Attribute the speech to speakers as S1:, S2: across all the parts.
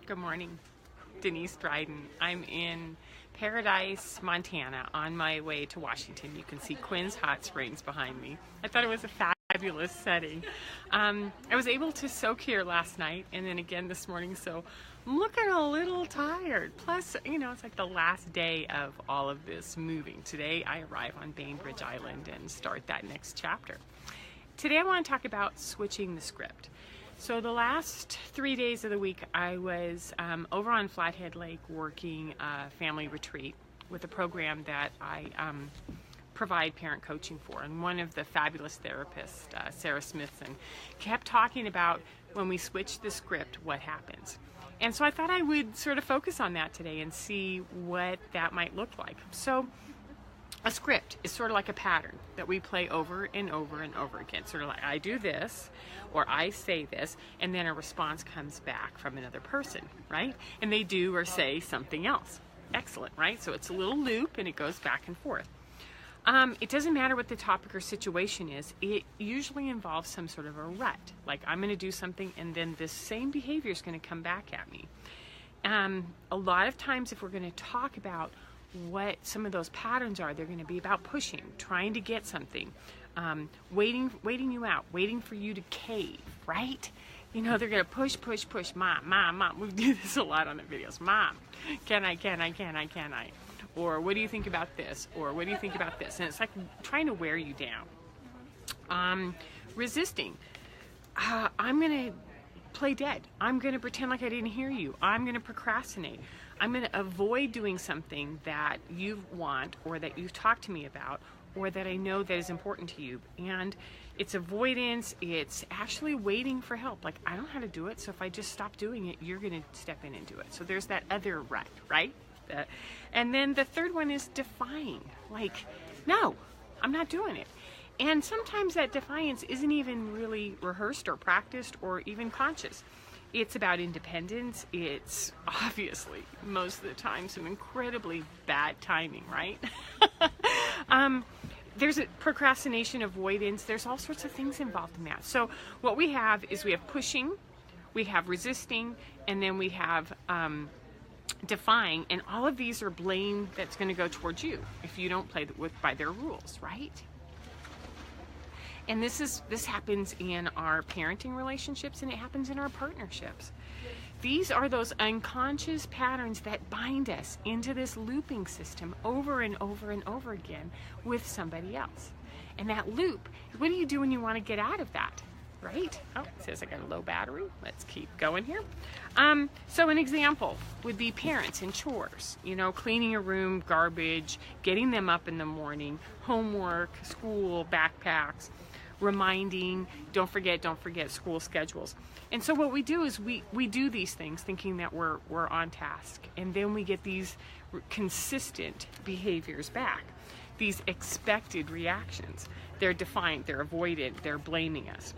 S1: Good morning, Denise Dryden. I'm in Paradise, Montana, on my way to Washington. You can see Quinn's Hot Springs behind me. I thought it was a fabulous setting. I was able to soak here last night and then again this morning, so I'm looking a little tired. Plus, it's like the last day of all of this moving. Today I arrive on Bainbridge Island and start that next chapter. Today I want to talk about switching the script. So the last 3 days of the week I was over on Flathead Lake working a family retreat with a program that I provide parent coaching for. And one of the fabulous therapists, Sarah Smithson, kept talking about when we switch the script, what happens. And so I thought I would sort of focus on that today and see what that might look like. So a script is sort of like a pattern that we play over and over and over again. Sort of like I do this, or I say this, and then a response comes back from another person, right? And they do or say something else. Excellent, right? So it's a little loop and it goes back and forth. It doesn't matter what the topic or situation is. It usually involves some sort of a rut. Like I'm going to do something and then this same behavior is going to come back at me. A lot of times if we're going to talk about what some of those patterns are, they're going to be about pushing, trying to get something, waiting you out, waiting for you to cave, right? They're going to push, mom. We do this a lot on the videos. Mom, can I? Or what do you think about this? Or what do you think about this? And it's like trying to wear you down. Resisting. I'm going to play dead. I'm going to pretend like I didn't hear you. I'm going to procrastinate. I'm going to avoid doing something that you want or that you've talked to me about or that I know that is important to you. And it's avoidance. It's actually waiting for help. Like, I don't know how to do it, so if I just stop doing it, you're going to step in and do it. So there's that other rut, right? And then the third one is defying. Like, no, I'm not doing it. And sometimes that defiance isn't even really rehearsed or practiced or even conscious. It's about independence. It's obviously, most of the time, some incredibly bad timing, right? There's a procrastination, avoidance. There's all sorts of things involved in that. So what we have is we have pushing, we have resisting, and then we have defying. And all of these are blame that's going to go towards you if you don't play by their rules, right? And this happens in our parenting relationships and it happens in our partnerships. These are those unconscious patterns that bind us into this looping system over and over and over again with somebody else. And that loop, what do you do when you want to get out of that? Right? Oh, it says I got a low battery. Let's keep going here. So an example would be parents and chores, cleaning a room, garbage, getting them up in the morning, homework, school, backpacks, reminding, don't forget school schedules. And so what we do is we do these things thinking that we're on task. And then we get these consistent behaviors back, these expected reactions. They're defiant, they're avoided, they're blaming us.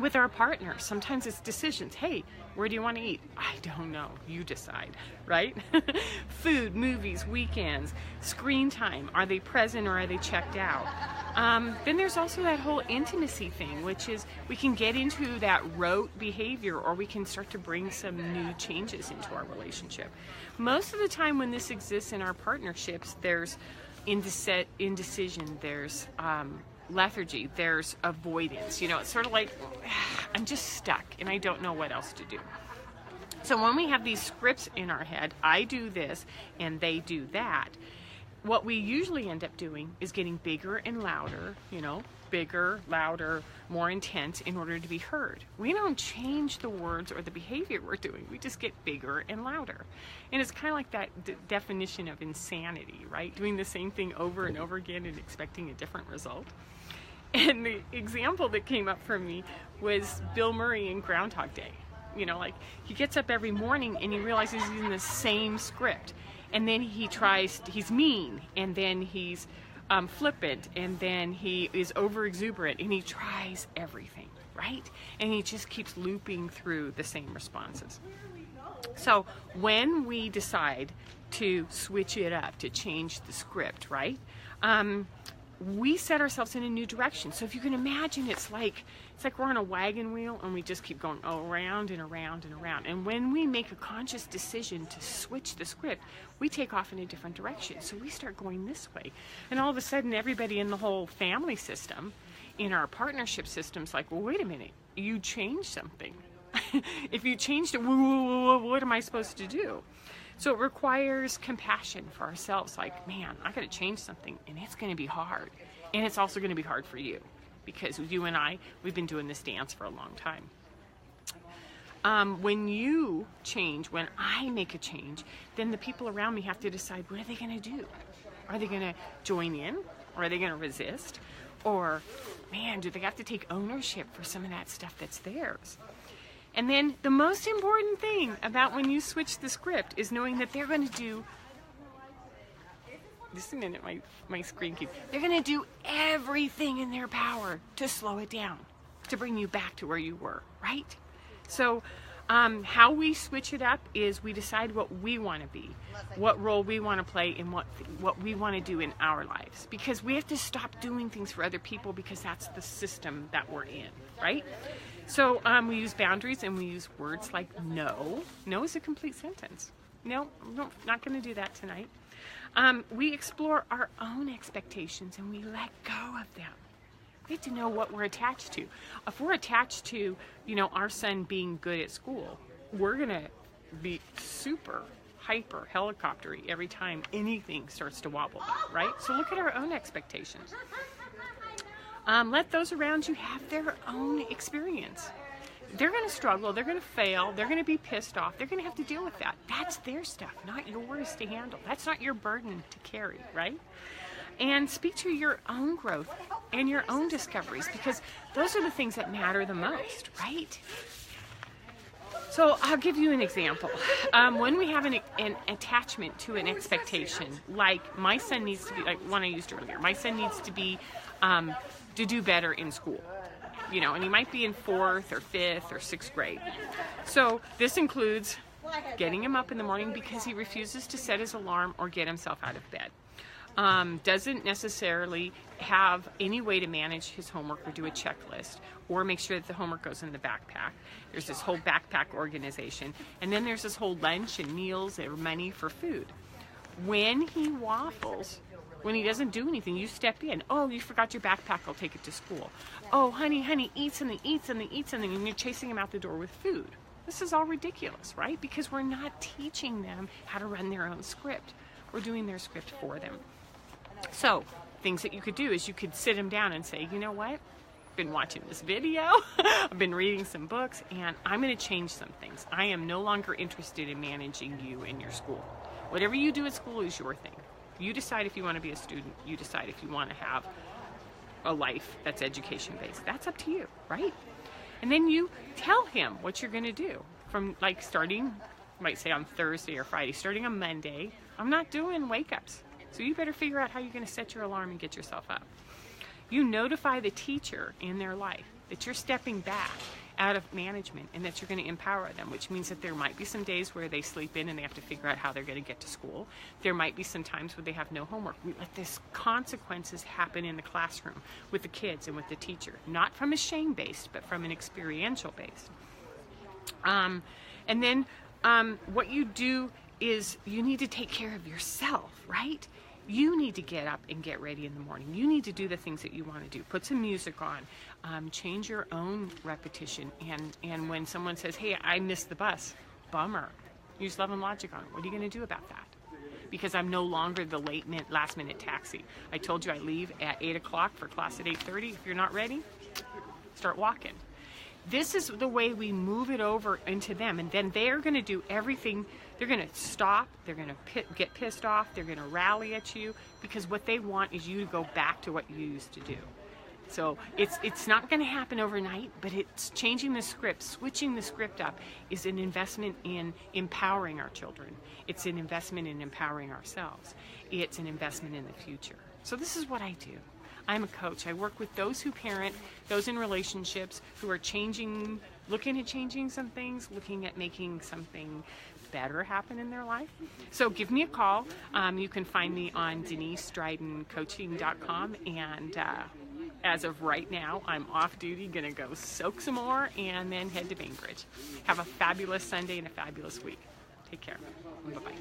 S1: With our partner, sometimes it's decisions. Hey, where do you want to eat? I don't know. You decide, right? Food, movies, weekends, screen time. Are they present or are they checked out? Then there's also that whole intimacy thing, which is we can get into that rote behavior or we can start to bring some new changes into our relationship. Most of the time when this exists in our partnerships, there's indecision, there's lethargy, there's avoidance. It's sort of like I'm just stuck and I don't know what else to do. So when we have these scripts in our head, I do this and they do that, what we usually end up doing is getting bigger and louder, bigger, louder, more intense in order to be heard. We don't change the words or the behavior we're doing. We just get bigger and louder. And it's kind of like that definition of insanity, right? Doing the same thing over and over again and expecting a different result. And the example that came up for me was Bill Murray in Groundhog Day. He gets up every morning and he realizes he's in the same script. And then he's mean, and then he's flippant, and then he is over exuberant, and he tries everything, right? And he just keeps looping through the same responses. So when we decide to switch it up, to change the script, right? we set ourselves in a new direction. So if you can imagine, it's like we're on a wagon wheel and we just keep going around and around and around. And when we make a conscious decision to switch the script, we take off in a different direction. So we start going this way. And all of a sudden, everybody in the whole family system, in our partnership system's like, well, wait a minute, you changed something. If you changed it, what am I supposed to do? So it requires compassion for ourselves. Like, man, I got to change something, and it's going to be hard. And it's also going to be hard for you, because you and I, we've been doing this dance for a long time. When you change, when I make a change, then the people around me have to decide, what are they going to do? Are they going to join in? Or are they going to resist? Or, man, do they have to take ownership for some of that stuff that's theirs? And then the most important thing about when you switch the script is knowing that they're going to do, just a minute, my screen keeps, they're going to do everything in their power to slow it down, to bring you back to where you were, right? So how we switch it up is we decide what we want to be, what role we want to play, and what we want to do in our lives. Because we have to stop doing things for other people, because that's the system that we're in, right? So we use boundaries, and we use words like no. No is a complete sentence. No, not going to do that tonight. We explore our own expectations, and we let go of them. We have to know what we're attached to. If we're attached to, our son being good at school, we're going to be super hyper helicoptery every time anything starts to wobble, right? So look at our own expectations. Let those around you have their own experience. They're going to struggle, they're going to fail, they're going to be pissed off, they're going to have to deal with that. That's their stuff, not yours to handle. That's not your burden to carry, right? And speak to your own growth and your own discoveries, because those are the things that matter the most, right? So I'll give you an example. When we have an attachment to an expectation, like my son needs to be, like one I used earlier, my son needs to be, to do better in school, and he might be in 4th or 5th or 6th grade. So this includes getting him up in the morning because he refuses to set his alarm or get himself out of bed. Doesn't necessarily have any way to manage his homework or do a checklist or make sure that the homework goes in the backpack. There's this whole backpack organization. And then there's this whole lunch and meals or money for food. When he waffles, when he doesn't do anything, you step in. Oh, you forgot your backpack, I'll take it to school. Oh, honey, eat something, and you're chasing him out the door with food. This is all ridiculous, right? Because we're not teaching them how to run their own script. We're doing their script for them. So, things that you could do is you could sit him down and say, you know what? I've been watching this video, I've been reading some books, and I'm going to change some things. I am no longer interested in managing you in your school. Whatever you do at school is your thing. You decide if you want to be a student. You decide if you want to have a life that's education-based. That's up to you, right? And then you tell him what you're going to do. From like starting, might say on Thursday or Friday, starting on Monday, I'm not doing wake-ups. So you better figure out how you're going to set your alarm and get yourself up. You notify the teacher in their life that you're stepping back out of management and that you're going to empower them, which means that there might be some days where they sleep in and they have to figure out how they're going to get to school. There might be some times where they have no homework. We let these consequences happen in the classroom with the kids and with the teacher, not from a shame-based, but from an experiential-based. And then what you do is you need to take care of yourself, right? You need to get up and get ready in the morning. You need to do the things that you want to do. Put some music on. Change your own repetition. And when someone says, hey, I missed the bus, bummer. Use love and logic on it. What are you going to do about that? Because I'm no longer the last minute taxi. I told you I leave at 8 o'clock for class at 8:30. If you're not ready, start walking. This is the way we move it over into them. And then they're going to do everything. They're going to stop. They're going to get pissed off. They're going to rally at you because what they want is you to go back to what you used to do. So it's not going to happen overnight, but it's changing the script, switching the script up is an investment in empowering our children. It's an investment in empowering ourselves. It's an investment in the future. So this is what I do. I'm a coach. I work with those who parent, those in relationships who are changing looking at changing some things, looking at making something better happen in their life. So give me a call. You can find me on DeniseStridenCoaching.com, and as of right now, I'm off duty, gonna go soak some more and then head to Bainbridge. Have a fabulous Sunday and a fabulous week. Take care. Bye-bye.